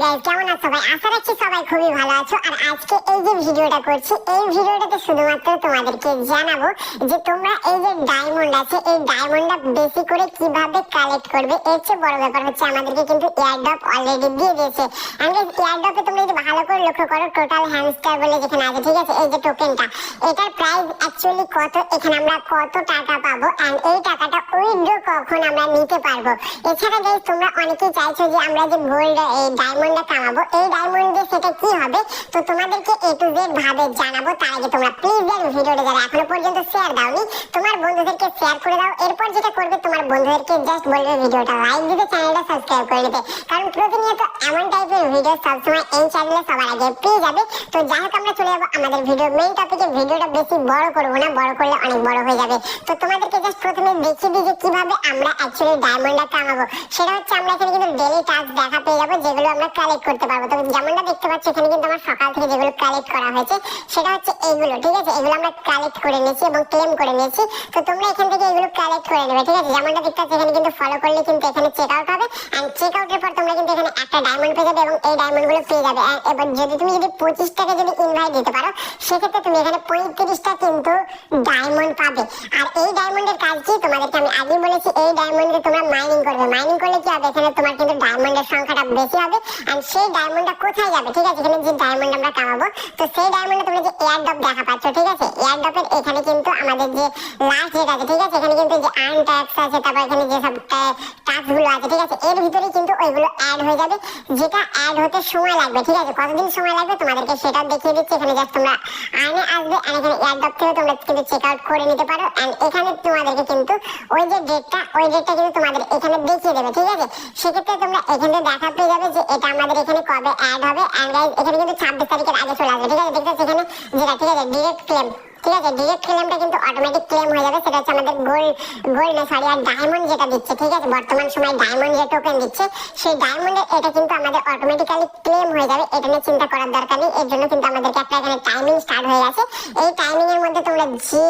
Guys, কেমন আছো ভাই? আশা রাখছি সবাই খুবই ভালো আছো। আর আজকে এই যে ভিডিওটা করছি, এই ভিডিওটাতে শুধুমাত্র তোমাদেরকে জানাবো যে তোমরা এই যে ডায়মন্ড আছে, এই ডায়মন্ডটা বেশি করে কিভাবে কালেক্ট করবে। এর চেয়ে বড় ব্যাপার হচ্ছে আমাদেরকে কিন্তু এয়ারড্রপ অলরেডি দিয়ে দিয়েছে। এন্ড এয়ারড্রপে তোমরা যদি ভালো করে লক্ষ্য করো, টোটাল হ্যামস্টার বলে যেখানে আছে, ঠিক আছে, এই যে টোকেনটা, এটার প্রাইস অ্যাকচুয়ালি কত, এখানে আমরা কত টাকা পাবো এন্ড এই টাকাটা উইথড্র কখন আমরা নিতে পারবো। এছাড়া গাইস, তোমরা অনেকেই চাইছো যে আমরা যে গোল্ড এই ডায়মন্ডটা কামাবো, এই ডায়মন্ড দিয়ে সেটা কি হবে, তো তোমাদেরকে A to Z ভাবে জানাবো। তার আগে তোমরা প্লিজ ভিডিওটা যারা এখনো পর্যন্ত শেয়ার দাওনি, তোমার বন্ধুদেরকে শেয়ার করে দাও। এরপর যেটা করবে, তোমার বন্ধুদেরকে জাস্ট বলবে ভিডিওটা লাইক দিতে, চ্যানেলটা সাবস্ক্রাইব করে নিতে, কারণ প্রতিনিয়ত এমন টাইপের ভিডিও সবসময় এই চ্যানেলে সবার আগে পেয়ে যাবে। তো যাই হোক, আমরা চলে যাবো আমাদের ভিডিও মেইন টপিকে। ভিডিওটা বেশি বড় করবো না, বড় করলে অনেক বড় হয়ে যাবে। তো তোমাদেরকে জাস্ট প্রথমে দেখিয়ে দিই যে কিভাবে আমরা অ্যাকচুয়ালি ডায়মন্ডটা কামাবো। সেটা হচ্ছে আমরা এখানে কিন্তু ডেইলি টাস্ক দেখা পেয়ে যাবো, যেগুলো আমরা কালেক্ট করতে পারবো। তো যেমনটা দেখতে পাচ্ছি, এখানে কিন্তু আমার সকাল থেকে যেগুলো কালেক্ট করা হয়েছে সেটা হচ্ছে এইগুলো, ঠিক আছে, এগুলো আমরা কালেক্ট করে নিয়েছি এবং ক্লেম করে নিয়েছি। তো তোমরা এখান থেকে এগুলো কালেক্ট করে নেবে, ঠিক আছে। যেমনটা দেখতে পাচ্ছি, এখানে কিন্তু ফলো করলে কিন্তু এখানে চেক আউট হবে এন্ড চেক আউটের পর তোমরা কিন্তু এখানে একটা ডায়মন্ড পেয়ে যাবে এবং এই ডায়মন্ড গুলো পেয়ে যাবে। এবার তুমি যদি 25টাকে যদি ইনভাইট দিতে পারো, সেক্ষেত্রে তুমি এখানে 35টা কিন্তু ডায়মন্ড পাবে। আর এই ডায়মন্ডের কাজ কি, তোমাদেরকে আমি আগে বলেছি, এই ডায়মন্ডে তোমরা মাইনিং করবে। মাইনিং করলে কি হবে, এখানে তোমার কিন্তু ডায়মন্ডের সংখ্যাটা বেশি হবে এন্ড সেই ডায়মন্ডটা কোথায় যাবে, ঠিক আছে, এখানে যে ডায়মন্ড আমরা কামাবো, তো সেই ডায়মন্ডে তোমরা যে এয়ারড্রপ দেখা পাচ্ছ, ঠিক আছে, এয়ারড্রপের এখানে কিন্তু আমাদের যে লাস্ট যেটা আছে, ঠিক আছে, এখানে কিন্তু যে আর্ন ট্যাক্স আছে, তারপর এখানে যে সব টাস্ক গুলো আছে, ঠিক আছে, এর ভিতরে কিন্তু ওইগুলো অ্যাড হয়ে যাবে, যেটা অ্যাড হতে সময় লাগবে, ঠিক আছে। কতদিন সময় লাগবে তোমাদেরকে সেটা দেখিয়ে দিচ্ছি। এখানে জাস্ট তোমরা আর্নে আসবে এন্ড এখানে এয়ারড্রপ থেকে তোমরা কিন্তু চেক আউট করে নিতে পারো এন্ড এখানে তোমাদেরকে কিন্তু ওই যে ডেটটা, ওই ডেটটা কিন্তু তোমাদের এখানে দেখিয়ে দেবে, ঠিক আছে। সেক্ষেত্রে তোমরা এখানে দেখা পেয়ে যাবে যে এটা আমাদের এখানে কবে অ্যাড হবে এন্ড গাইস, এখানে কিন্তু 26 তারিখের আগে চলে আসবে, ঠিক আছে। দেখতে পাচ্ছ এখানে যেটা, ঠিক আছে, ডিরেক্ট ক্লেম, ঠিক আছে, ডিরেক্ট ক্লেমটা কিন্তু অটোমেটিক ক্লেম হয়ে যাবে। সেটা হচ্ছে আমাদের গোল্ড না, সরি, আর ডায়মন্ড যেটা দিচ্ছে, ঠিক আছে, বর্তমান সময় ডায়মন্ড যে টোকেন দিচ্ছে, সেই ডায়মন্ডের এটা কিন্তু আমাদের অটোমেটিক্যালি ক্লেম হয়ে যাবে। এটা নিয়ে চিন্তা করার দরকার নেই। এর জন্য কিন্তু আমাদেরকে একটা এখানে টাইমিং স্টার্ট হয়ে গেছে। এই টাইমিং এর মধ্যে তোমরা যে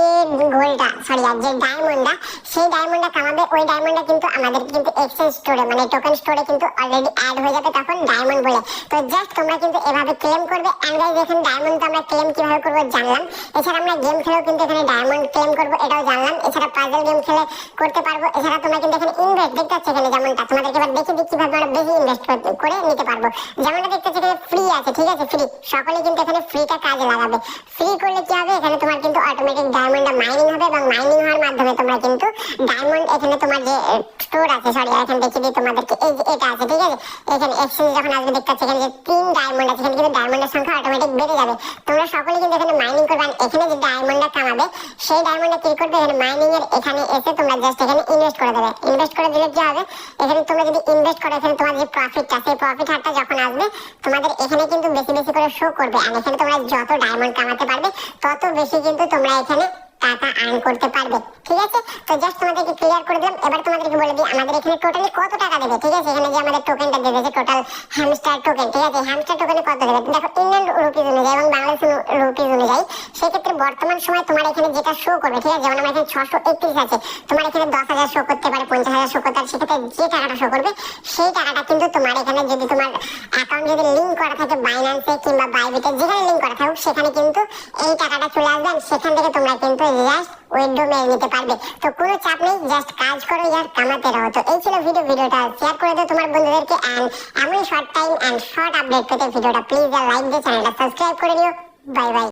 গোল্ডটা, সরি, আর যে ডায়মন্ডটা, সেই ডায়মন্ডটা কামাবে, ওই ডায়মন্ডটা কিন্তু আমাদের কিন্তু এক্সচেঞ্জ স্টোরে, মানে টোকেন স্টোরে কিন্তু অলরেডি অ্যাড হয়ে যাবে তখন ডায়মন্ড বলে। তো জাস্ট তোমরা কিন্তু এভাবে ক্লেম করবে এন্ড গাইস, এখানে ডায়মন্ড তো আমরা ক্লেম কিভাবে করবো জানলাম। এছাড়া আমরা গেম খেলেও কিন্তু এখানে ডায়মন্ড ক্লেম করবো, এটাও জানলাম। এছাড়া পাজল গেম খেলে করতে পারবো। এছাড়া তোমরা কিন্তু এখানে ইনভেস্ট দেখতে পাচ্ছ, এখানে যেমনটা তোমাদেরকে এবার দেখে দিচ্ছি কিভাবে আমরা বেশি ইনভেস্ট করে নিতে পারবো। যেমনটা দেখতে পাচ্ছ এখানে ফ্রি আছে, ঠিক আছে, ফ্রি, সকলে কিন্তু এখানে ফ্রিটা কাজে লাগাবে। ফ্রি করলে কি হবে, এখানে তোমার কিন্তু অটোমেটিক ডায়মন্ডটা মাইনিং হবে এবং মাইনিং হওয়ার মাধ্যমে তোমরা কিন্তু ডায়মন্ড, এখানে তোমার যে স্টোর আছে, সরি, এখানে দেখে দিই তোমাদেরকে, এই যে এটা আছে, ঠিক আছে, এখানে এক্সচেঞ্জ যখন আসবে দেখতে পাচ্ছ এখানে যে 3 ডায়মন্ড আছে, এখানে কিন্তু ডায়মন্ডের সংখ্যা অটোমেটিক বেড়ে যাবে। তোমরা সকলে কিন্তু এখানে মাইনিং করবে আর এখানে যে ডায়মন্ডটা কামাবে, সেই ডায়মন্ডটা কি করবে, এখানে মাইনিং এর এখানে এসে তোমরা জাস্ট এখানে ইনভেস্ট করে দেবে। ইনভেস্ট করে দিলে কি হবে, এখানে তোমরা যদি ইনভেস্ট করো, এখানে তোমার যে প্রফিটটা, সেই প্রফিট হারটা যখন আসবে তোমাদের এখানে কিন্তু বেশি বেশি করে শো করবে আর এখানে তোমরা যত ডায়মন্ড কামাতে পারবে তত বেশি কিন্তু তোমরা এখানে টাকা আর্ন করতে পারবে, ঠিক আছে। তো জাস্ট তোমাদেরকে ক্লিয়ার করে দিলাম। এবার তোমাদেরকে বলে দিই আমাদের এখানে টোটালি কত টাকা দেবে, ঠিক আছে। এখানে যে আমাদের টোকেনটা দেবে, টোটাল হ্যামস্টার টোকেন, ঠিক আছে, হ্যামস্টার টোকেনে কত দেবে দেখো, ইন্ডিয়ান রুপিজ অনুযায়ী এবং বাংলাদেশ রুপিজ অনুযায়ী। সেক্ষেত্রে বর্তমান সময় তোমার এখানে যেটা শো করবে, ঠিক আছে, যেমন আমার এখানে 631 আছে, তোমার এখানে 10,000 শো করতে পারে, 50,000 শো করতে পারে। সেক্ষেত্রে যে টাকাটা শো করবে, সেই টাকাটা কিন্তু তোমার এখানে যদি তোমার অ্যাকাউন্ট যদি লিঙ্ক করা থাকে বাইন্যান্সে কিংবা বাইবিটে, যেখানে লিঙ্ক করা থাকুক, সেখানে কিন্তু এই টাকাটা চলে আসবে। সেখান থেকে তোমরা কিন্তু জাস্ট উইথড্র মেরে নিতে পারবে। তো কোনো চাপ নেই, জাস্ট কাজ করো আর কামাতে রহো। তো এই ছিল ভিডিওটা শেয়ার করে দাও তোমার বন্ধুদেরকে এন্ড এমন short time and short update পেতে ভিডিওটা প্লিজ লাইক দিয়ে চ্যানেলটা সাবস্ক্রাইব করে নিও। Bye by.